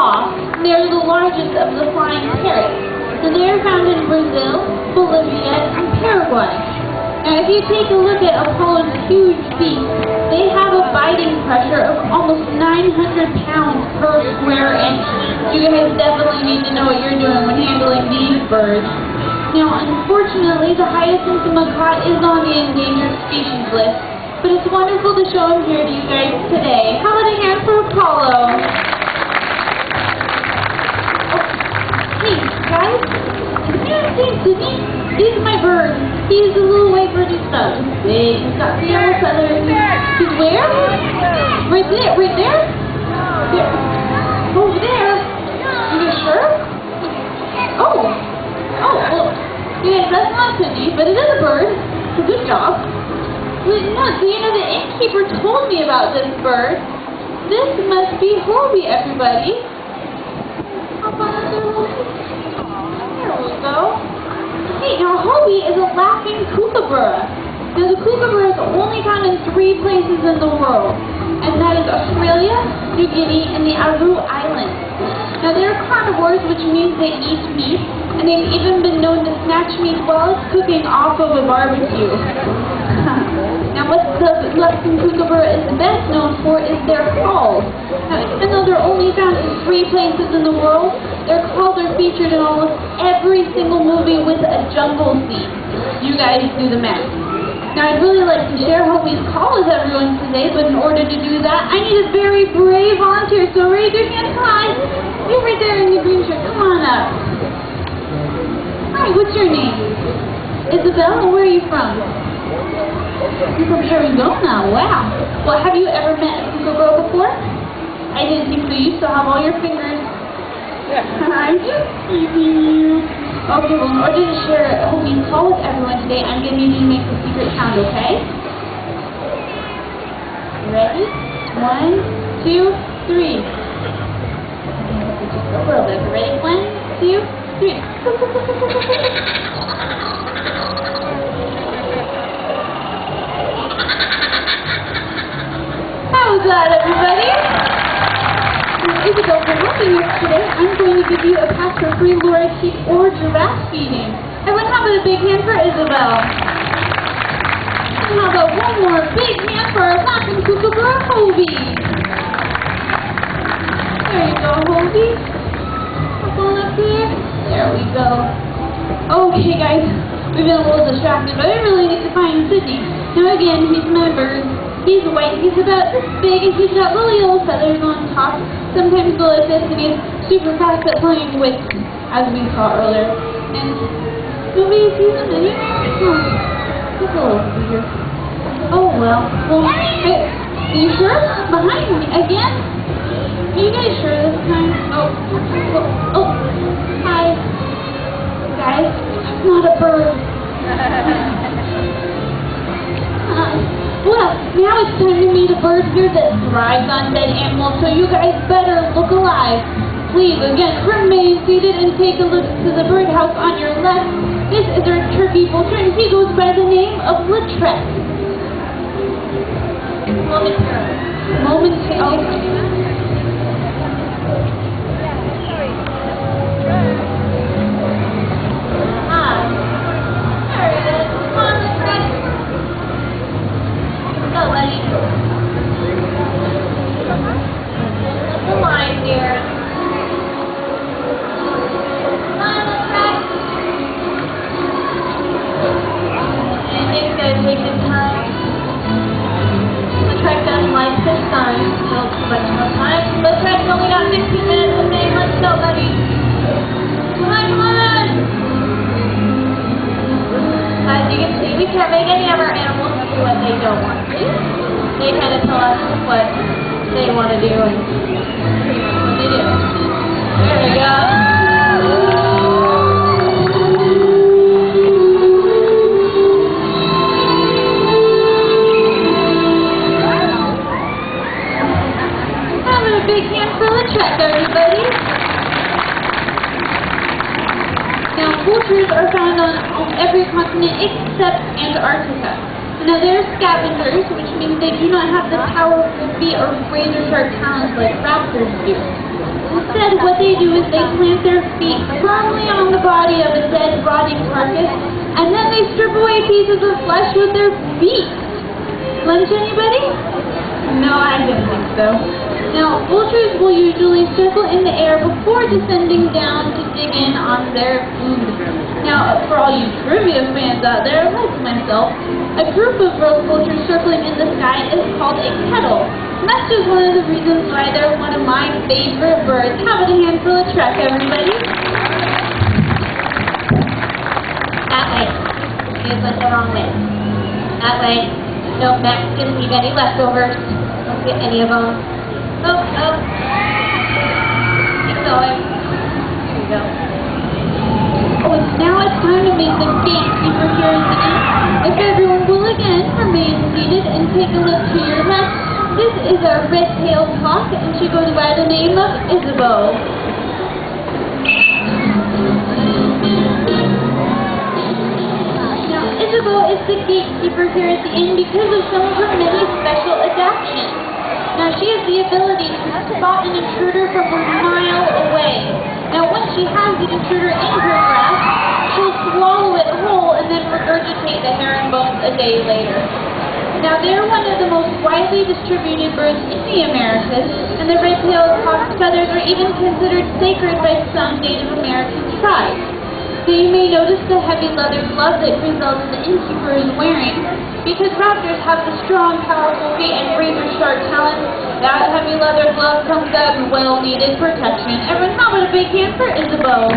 macaws. They are the largest of the flying parrots. And they are found in Brazil, Bolivia, and Paraguay. Now, if you take a look at Apollo's huge beak, they have a biting pressure of almost 900 pounds per square inch. You guys definitely need to know what you're doing when handling these birds. Now, unfortunately, the hyacinth macaw is on the endangered species list, but it's wonderful to show him here to you guys today. How about a hand for Apollo? Oh, hey, guys, have you ever seen Sydney? He's my bird. He's a little white birdie stuff. Big, he's got the yellow feathers. He's where? Right there, right there? There. Over there? You guys sure? Oh, well, yeah, that's not Sydney, but it is a bird. So good job. Wait, no, so you know, the innkeeper told me about this bird. This must be Hobie, everybody. How about there, Hobie? There we go. Hey, now Hobie is a laughing kookaburra. Now the kookaburra is only found in 3 places in the world, and that is Australia, New Guinea, and the Aru Islands. Now they're carnivores, which means they eat meat, and they've even been known to snatch meat while it's cooking off of a barbecue. Now what the laughing kookaburra is best known for is their calls. Now even though they're only found in 3 places in the world, their calls are featured in almost every single movie with a jungle scene. You guys do the math. Now I'd really like to share Hobie's call with everyone today, but in order to do that, I need a very brave volunteer. So raise your hand high. You're right there in the green shirt. Come on up. Hi, what's your name? Isabel, where are you from? You're from Arizona. Wow. Well, have you ever met a kookaburra before? I didn't think so. You still have all your fingers. I'm just teasing you. Okay, well, in order to share Hobie's call with everyone today, I'm going to need you to make the secret sound, okay? Ready? 1, 2, 3. Just a little bit. Ready? 1, 2, 3. How was that, everybody? Isabel, for helping us today, I'm going to give you a pass for free Laura sheep or giraffe feeding. Everyone, how about a big hand for Isabel? And how about one more big hand for our laughing kookaburra, Hobie? There you go, Hobie. Up on up here. There we go. Okay, guys, we've been a little distracted, but I really need to find Sydney. Now again, he's my bird. He's white, he's about this big, and he's got little yellow feathers on top. Sometimes go like this, and he's super fast at playing with, as we saw earlier. And nobody sees him anywhere? He's a little weird. Oh well. Well, hey, are you sure? Behind me again? Are you guys sure this time? Oh, hi. Guys, I'm not a bird. Well, now it's time to meet a bird here that thrives on dead animals, so you guys better look alive. Please, again, remain seated and take a look to the birdhouse on your left. This is our turkey vulture, and he goes by the name of Lautrec. We can't make any of our animals do what they don't want to do. They kind of tell us what they want to do and what they do. There we go. Having a big hand for Lautrec, everybody. Now, vultures are found on every continent except Antarctica. Now, they're scavengers, which means they do not have the powerful feet or razor-sharp talons like raptors do. Instead, what they do is they plant their feet firmly on the body of a dead, rotting carcass, and then they strip away pieces of flesh with their feet. Lunch, anybody? No, I didn't think so. Now, vultures will usually circle in the air before descending down to dig in on their food. Now, for all you trivia fans out there, like myself, a group of vultures circling in the sky is called a kettle. And that's just one of the reasons why they're one of my favorite birds. Have it a hand for the trek, everybody. That way. You went the wrong way. That way. No, Max didn't leave any leftovers. Don't get any of them. Oh, oh. Keep going. Here we go. Oh, and now it's time to meet the gatekeeper here at the inn. If everyone will again remain seated and take a look to your left, this is our red-tailed hawk, and she goes by the name of Isabeau. Now, Isabeau is the gatekeeper here at the inn because of some of her many special adaptations. Now, she has the ability to spot an intruder from a mile away. Now, once she has the intruder in her grasp, she'll swallow it whole and then regurgitate the herringbones a day later. Now, they're one of the most widely distributed birds in the Americas, and the red-tailed hawk's feathers are even considered sacred by some Native American tribes. So you may notice the heavy leather glove that Griselda the innkeeper is wearing, because raptors have the strong, powerful feet and razor-sharp talons. That heavy leather glove comes up well-needed protection. Everyone, how about a big hand for Isabeau?